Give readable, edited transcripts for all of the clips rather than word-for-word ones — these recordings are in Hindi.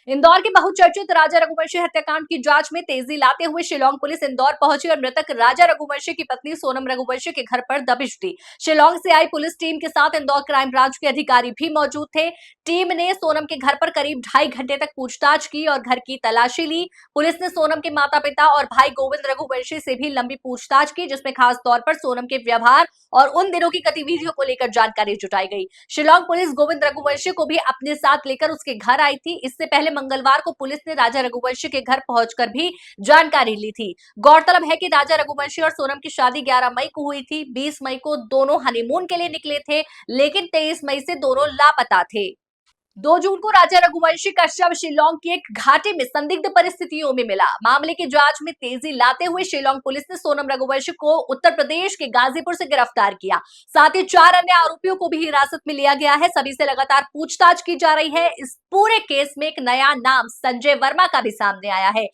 इंदौर के बहुचर्चित राजा रघुवंशी हत्याकांड की जांच में तेजी लाते हुए शिलांग पुलिस इंदौर पहुंची और मृतक राजा रघुवंशी की पत्नी सोनम रघुवंशी के घर पर दबिश दी। शिलांग से आई पुलिस टीम के साथ इंदौर क्राइम ब्रांच के अधिकारी भी मौजूद थे। टीम ने सोनम के घर पर करीब 2.5 घंटे तक पूछताछ की और घर की तलाशी ली। पुलिस ने सोनम के माता पिता और भाई गोविंद रघुवंशी से भी लंबी पूछताछ की, जिसमें खास तौर पर सोनम के व्यवहार और उन दिनों की गतिविधियों को लेकर जानकारी जुटाई गई। शिलांग पुलिस गोविंद रघुवंशी को भी अपने साथ लेकर उसके घर आई थी। इससे पहले मंगलवार को पुलिस ने राजा रघुवंशी के घर पहुंचकर भी जानकारी ली थी। गौरतलब है कि राजा रघुवंशी और सोनम की शादी 11 मई को हुई थी। 20 मई को दोनों हनीमून के लिए निकले थे, लेकिन 23 मई से दोनों लापता थे। 2 जून को राजा रघुवंशी का शव शिलांग की एक घाटी में संदिग्ध परिस्थितियों में मिला। मामले की जांच में तेजी लाते हुए शिलांग पुलिस ने सोनम रघुवंशी को उत्तर प्रदेश के गाजीपुर से गिरफ्तार किया। साथ ही 4 अन्य आरोपियों को भी हिरासत में लिया गया है। सभी से लगातार पूछताछ की जा रही है। इस पूरे केस में एक नया नाम संजय वर्मा का भी सामने आया है।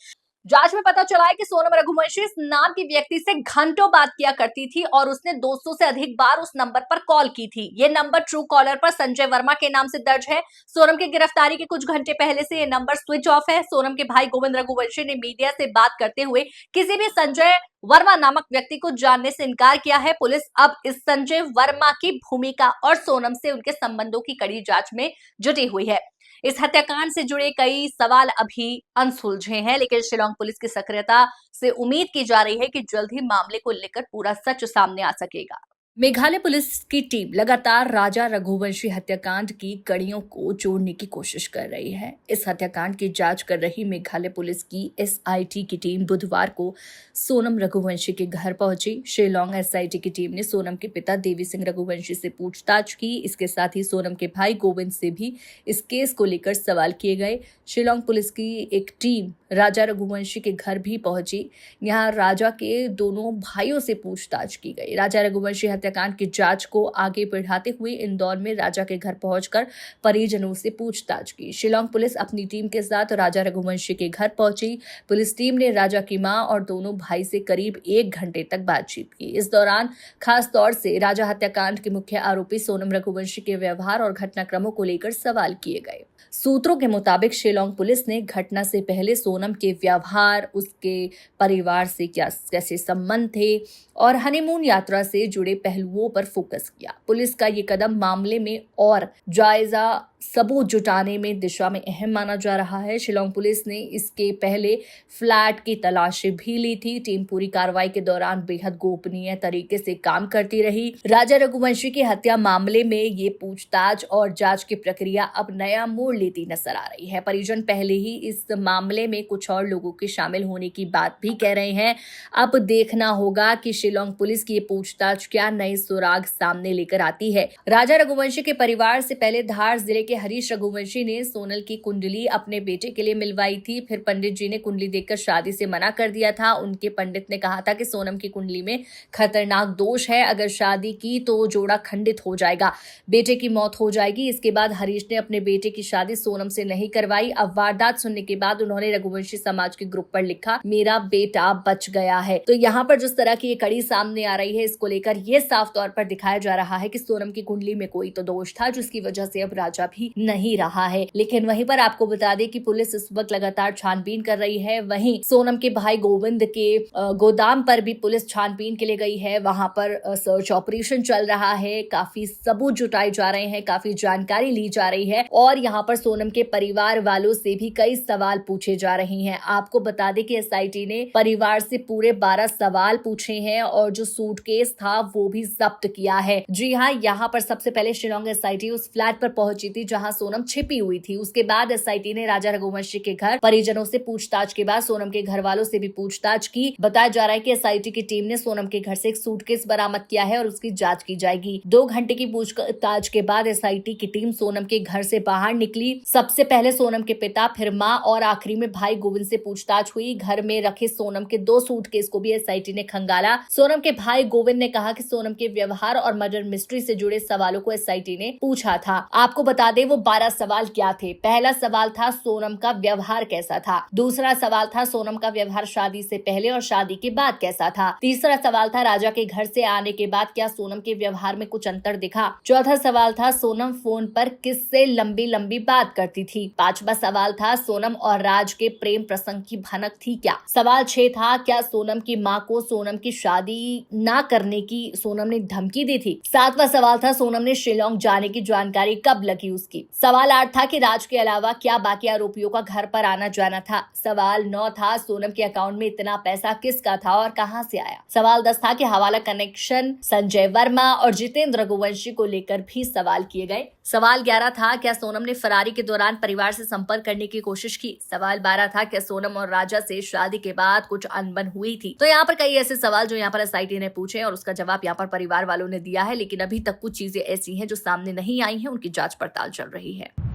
जांच में पता चला है कि सोनम रघुवंशी इस नाम की व्यक्ति से घंटों बात किया करती थी और उसने 200 से अधिक बार उस नंबर पर कॉल की थी। ये नंबर ट्रू कॉलर पर संजय वर्मा के नाम से दर्ज है। सोनम की गिरफ्तारी के कुछ घंटे पहले से ये नंबर स्विच ऑफ है। सोनम के भाई गोविंद रघुवंशी ने मीडिया से बात करते हुए किसी भी संजय वर्मा नामक व्यक्ति को जानने से इनकार किया है। पुलिस अब इस संजय वर्मा की भूमिका और सोनम से उनके संबंधों की कड़ी जांच में जुटी हुई है। इस हत्याकांड से जुड़े कई सवाल अभी अनसुलझे हैं, लेकिन शिलांग पुलिस की सक्रियता से उम्मीद की जा रही है कि जल्द ही मामले को लेकर पूरा सच सामने आ सकेगा। मेघालय पुलिस की टीम लगातार राजा रघुवंशी हत्याकांड की कड़ियों को जोड़ने की कोशिश कर रही है। इस हत्याकांड की जांच कर रही मेघालय पुलिस की एसआईटी की टीम बुधवार को सोनम रघुवंशी के घर पहुंची। शिलांग एसआईटी की टीम ने सोनम के पिता देवी सिंह रघुवंशी से पूछताछ की। इसके साथ ही सोनम के भाई गोविंद से भी इस केस को लेकर सवाल किए गए। शिलांग पुलिस की एक टीम राजा रघुवंशी के घर भी पहुंची। यहाँ राजा के दोनों भाइयों से पूछताछ की गई। राजा रघुवंशी हत्याकांड की जांच को आगे बढ़ाते हुए इंदौर में राजा के घर पहुंचकर परिजनों से पूछताछ की। शिलांग पुलिस अपनी टीम के साथ राजा रघुवंशी के घर पहुंची। पुलिस टीम ने राजा की मां और दोनों भाई से करीब 1 घंटे तक बातचीत की। इस दौरान खास तौर से राजा हत्याकांड के मुख्य आरोपी सोनम रघुवंशी के व्यवहार और घटनाक्रमों को लेकर सवाल किए गए। सूत्रों के मुताबिक शिलांग पुलिस ने घटना से पहले सोनम के व्यवहार, उसके परिवार से कैसे संबंध थे और हनीमून यात्रा से जुड़े पहलुओं पर फोकस किया। पुलिस का ये कदम मामले में और जायजा सबूत जुटाने में दिशा में अहम माना जा रहा है। शिलांग पुलिस ने इसके पहले फ्लैट की तलाशी भी ली थी। टीम पूरी कार्रवाई के दौरान बेहद गोपनीय तरीके से काम करती रही। राजा रघुवंशी की हत्या मामले में ये पूछताछ और जांच की प्रक्रिया अब नया मोड़ लेती नजर आ रही है। परिजन पहले ही इस मामले में कुछ और लोगों के शामिल होने की बात भी कह रहे हैं। अब देखना होगा कि शिलांग पुलिस की ये पूछताछ क्या नए सुराग सामने लेकर आती है। राजा रघुवंशी के परिवार से पहले धार जिले के हरीश रघुवंशी ने सोनल की कुंडली अपने बेटे के लिए मिलवाई थी। फिर पंडित जी ने कुंडली देखकर शादी से मना कर दिया था। उनके पंडित ने कहा था कि सोनम की कुंडली में खतरनाक दोष है, अगर शादी की तो जोड़ा खंडित हो जाएगा, बेटे की मौत हो जाएगी। इसके बाद हरीश ने अपने बेटे की शादी सोनम से नहीं करवाई। अब वारदात सुनने के बाद उन्होंने रघुवंशी समाज के ग्रुप पर लिखा, मेरा बेटा बच गया है। तो यहाँ पर जिस तरह की ये कड़ी सामने आ रही है, इसको लेकर यह साफ तौर पर दिखाया जा रहा है कि सोनम की कुंडली में कोई तो दोष था, जिसकी वजह से अब राजा भी नहीं रहा है। लेकिन वहीं पर आपको बता दें कि पुलिस इस वक्त लगातार छानबीन कर रही है। वहीं सोनम के भाई गोविंद के गोदाम पर भी पुलिस छानबीन के लिए गई है। वहां पर सर्च ऑपरेशन चल रहा है। काफी सबूत जुटाए जा रहे हैं, काफी जानकारी ली जा रही है और यहाँ पर सोनम के परिवार वालों से भी कई सवाल पूछे जा रहे हैं। आपको बता दें कि एसआईटी ने परिवार से पूरे 12 सवाल पूछे हैं और जो सूटकेस था वो भी जब्त किया है। जी हाँ, यहाँ पर सबसे पहले शिलांग एसआईटी उस फ्लैट पर पहुंची थी जहां सोनम छिपी हुई थी। उसके बाद एसआईटी ने राजा रघुवंशी के घर परिजनों से पूछताछ के बाद सोनम के घर वालों से भी पूछताछ की। बताया जा रहा है कि एसआईटी की टीम ने सोनम के घर से एक सूटकेस बरामद किया है और उसकी जांच की जाएगी। 2 घंटे की पूछताछ के बाद एसआईटी की टीम सोनम के घर से बाहर निकली। सबसे पहले सोनम के पिता, फिर मां और आखिरी में भाई गोविंद से पूछताछ हुई। घर में रखे सोनम के 2 सूटकेस को भी एसआईटी ने खंगाला। सोनम के भाई गोविंद ने कहा कि सोनम के व्यवहार और मर्डर मिस्ट्री से जुड़े सवालों को एसआईटी ने पूछा था। आपको बता दें दे वो 12 सवाल क्या थे। पहला सवाल था सोनम का व्यवहार कैसा था। दूसरा सवाल था सोनम का व्यवहार शादी से पहले और शादी के बाद कैसा था। तीसरा सवाल था राजा के घर से आने के बाद क्या सोनम के व्यवहार में कुछ अंतर दिखा। चौथा सवाल था सोनम फोन पर किससे लंबी लंबी बात करती थी। पांचवा सवाल था सोनम और राज के प्रेम प्रसंग की भनक थी क्या। सवाल 6 था क्या सोनम की माँ को सोनम की शादी ना करने की सोनम ने धमकी दी थी। सातवां सवाल था सोनम ने शिलोंग जाने की जानकारी कब लगी उसकी। सवाल 8 था कि राज के अलावा क्या बाकी आरोपियों का घर पर आना जाना था। सवाल 9 था सोनम के अकाउंट में इतना पैसा किसका था और कहां से आया। सवाल 10 था कि हवाला कनेक्शन संजय वर्मा और जितेंद्र रघुवंशी को लेकर भी सवाल किए गए। सवाल 11 था क्या सोनम ने फरारी के दौरान परिवार से संपर्क करने की कोशिश की। सवाल 12 था क्या सोनम और राजा से शादी के बाद कुछ अनबन हुई थी। तो यहाँ पर कई ऐसे सवाल जो यहाँ पर एसआईटी ने पूछे और उसका जवाब यहाँ पर परिवार वालों ने दिया है, लेकिन अभी तक कुछ चीजें ऐसी हैं जो सामने नहीं आई हैं, उनकी जांच पड़ताल चल रही है।